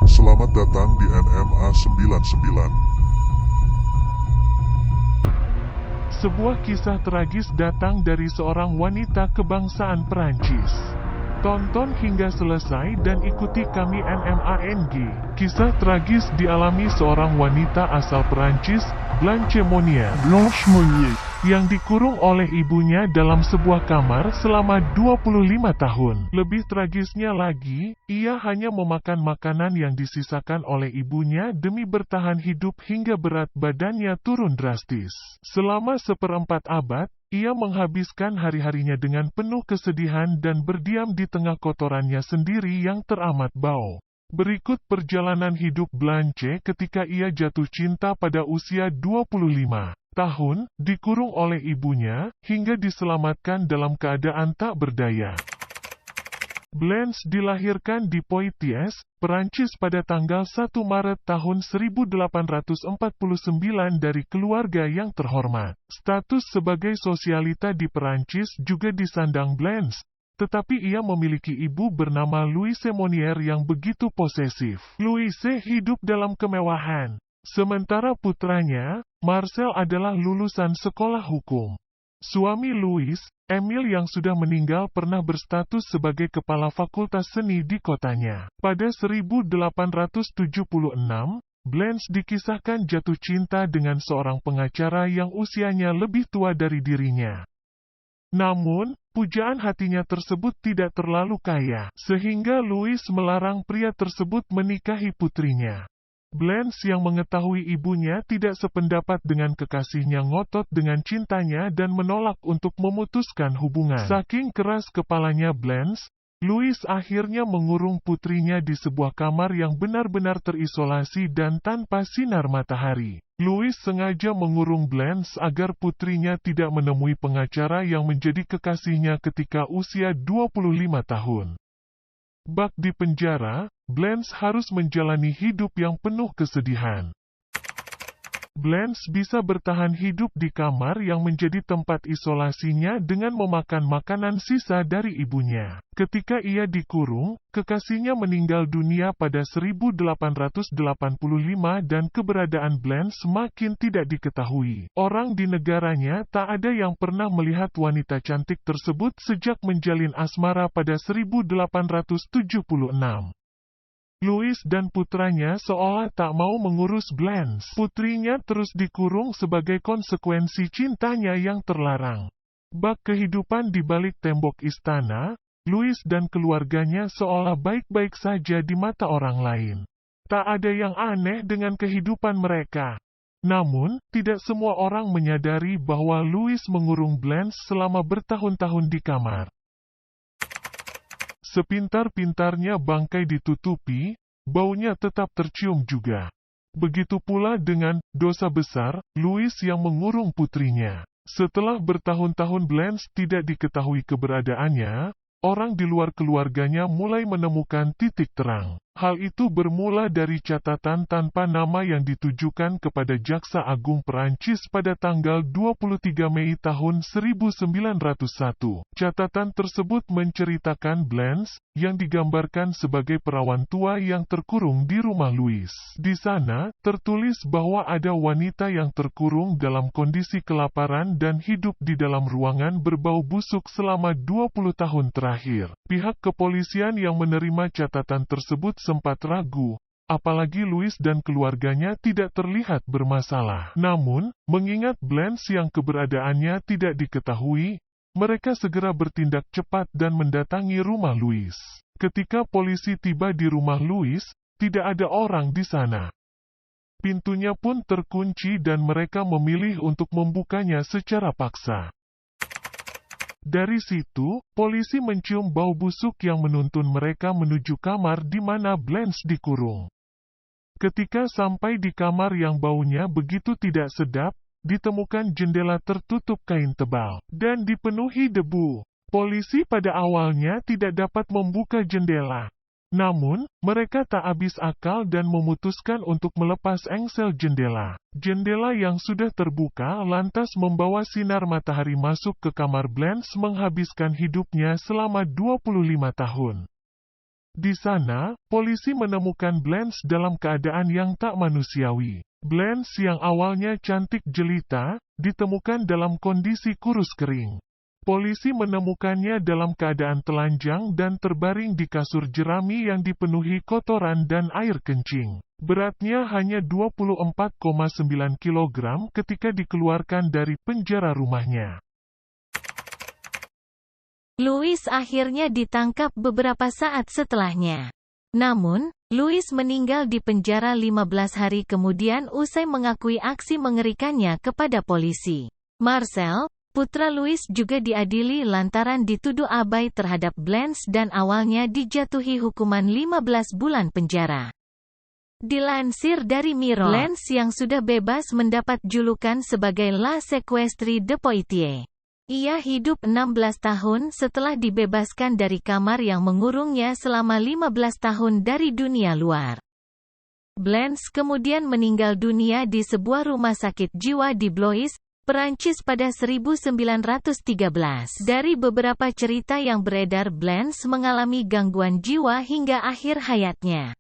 Selamat datang di NMA 99. Sebuah kisah tragis datang dari seorang wanita kebangsaan Perancis. Tonton hingga selesai dan ikuti kami NMANG. Kisah tragis dialami seorang wanita asal Perancis, Blanche Monnier, yang dikurung oleh ibunya dalam sebuah kamar selama 25 tahun. Lebih tragisnya lagi, ia hanya memakan makanan yang disisakan oleh ibunya demi bertahan hidup hingga berat badannya turun drastis. Selama seperempat abad, ia menghabiskan hari-harinya dengan penuh kesedihan dan berdiam di tengah kotorannya sendiri yang teramat bau. Berikut perjalanan hidup Blanche ketika ia jatuh cinta pada usia 25 tahun, dikurung oleh ibunya, hingga diselamatkan dalam keadaan tak berdaya. Blanche dilahirkan di Poitiers, Perancis pada tanggal 1 Maret tahun 1849 dari keluarga yang terhormat. Status sebagai sosialita di Perancis juga disandang Blanche, tetapi ia memiliki ibu bernama Louise Monnier yang begitu posesif. Louise hidup dalam kemewahan, sementara putranya, Marcel adalah lulusan sekolah hukum. Suami Louis, Emile yang sudah meninggal pernah berstatus sebagai kepala fakultas seni di kotanya. Pada 1876, Blanche dikisahkan jatuh cinta dengan seorang pengacara yang usianya lebih tua dari dirinya. Namun, pujaan hatinya tersebut tidak terlalu kaya, sehingga Louis melarang pria tersebut menikahi putrinya. Blanche yang mengetahui ibunya tidak sependapat dengan kekasihnya ngotot dengan cintanya dan menolak untuk memutuskan hubungan. Saking keras kepalanya Blanche, Louis akhirnya mengurung putrinya di sebuah kamar yang benar-benar terisolasi dan tanpa sinar matahari. Louis sengaja mengurung Blanche agar putrinya tidak menemui pengacara yang menjadi kekasihnya ketika usia 25 tahun. Bak di penjara, Blanche harus menjalani hidup yang penuh kesedihan. Blanche bisa bertahan hidup di kamar yang menjadi tempat isolasinya dengan memakan makanan sisa dari ibunya. Ketika ia dikurung, kekasihnya meninggal dunia pada 1885 dan keberadaan Blanche makin tidak diketahui. Orang di negaranya tak ada yang pernah melihat wanita cantik tersebut sejak menjalin asmara pada 1876. Louis dan putranya seolah tak mau mengurus Blanche. Putrinya terus dikurung sebagai konsekuensi cintanya yang terlarang. Bak kehidupan di balik tembok istana, Louis dan keluarganya seolah baik-baik saja di mata orang lain. Tak ada yang aneh dengan kehidupan mereka. Namun, tidak semua orang menyadari bahwa Louis mengurung Blanche selama bertahun-tahun di kamar. Sepintar-pintarnya bangkai ditutupi, baunya tetap tercium juga. Begitu pula dengan dosa besar, Louis yang mengurung putrinya. Setelah bertahun-tahun Blanche tidak diketahui keberadaannya, orang di luar keluarganya mulai menemukan titik terang. Hal itu bermula dari catatan tanpa nama yang ditujukan kepada Jaksa Agung Perancis pada tanggal 23 Mei tahun 1901. Catatan tersebut menceritakan Blanche, yang digambarkan sebagai perawan tua yang terkurung di rumah Louis. Di sana, tertulis bahwa ada wanita yang terkurung dalam kondisi kelaparan dan hidup di dalam ruangan berbau busuk selama 20 tahun terakhir. Pihak kepolisian yang menerima catatan tersebut sempat ragu, apalagi Louis dan keluarganya tidak terlihat bermasalah. Namun, mengingat Blanche yang keberadaannya tidak diketahui, mereka segera bertindak cepat dan mendatangi rumah Louis. Ketika polisi tiba di rumah Louis, tidak ada orang di sana. Pintunya pun terkunci dan mereka memilih untuk membukanya secara paksa. Dari situ, polisi mencium bau busuk yang menuntun mereka menuju kamar di mana Blanche dikurung. Ketika sampai di kamar yang baunya begitu tidak sedap, ditemukan jendela tertutup kain tebal dan dipenuhi debu. Polisi pada awalnya tidak dapat membuka jendela. Namun, mereka tak habis akal dan memutuskan untuk melepas engsel jendela. Jendela yang sudah terbuka lantas membawa sinar matahari masuk ke kamar Blanche menghabiskan hidupnya selama 25 tahun. Di sana, polisi menemukan Blanche dalam keadaan yang tak manusiawi. Blanche yang awalnya cantik jelita, ditemukan dalam kondisi kurus kering. Polisi menemukannya dalam keadaan telanjang dan terbaring di kasur jerami yang dipenuhi kotoran dan air kencing. Beratnya hanya 24,9 kg ketika dikeluarkan dari penjara rumahnya. Louis akhirnya ditangkap beberapa saat setelahnya. Namun, Louis meninggal di penjara 15 hari kemudian usai mengakui aksi mengerikannya kepada polisi. Marcel, putra Louis juga diadili lantaran dituduh abai terhadap Blanche dan awalnya dijatuhi hukuman 15 bulan penjara. Dilansir dari Mirror, Blanche yang sudah bebas mendapat julukan sebagai La Sequestrie de Poitiers. Ia hidup 16 tahun setelah dibebaskan dari kamar yang mengurungnya selama 15 tahun dari dunia luar. Blanche kemudian meninggal dunia di sebuah rumah sakit jiwa di Blois, Perancis pada 1913. Dari beberapa cerita yang beredar, Blanche mengalami gangguan jiwa hingga akhir hayatnya.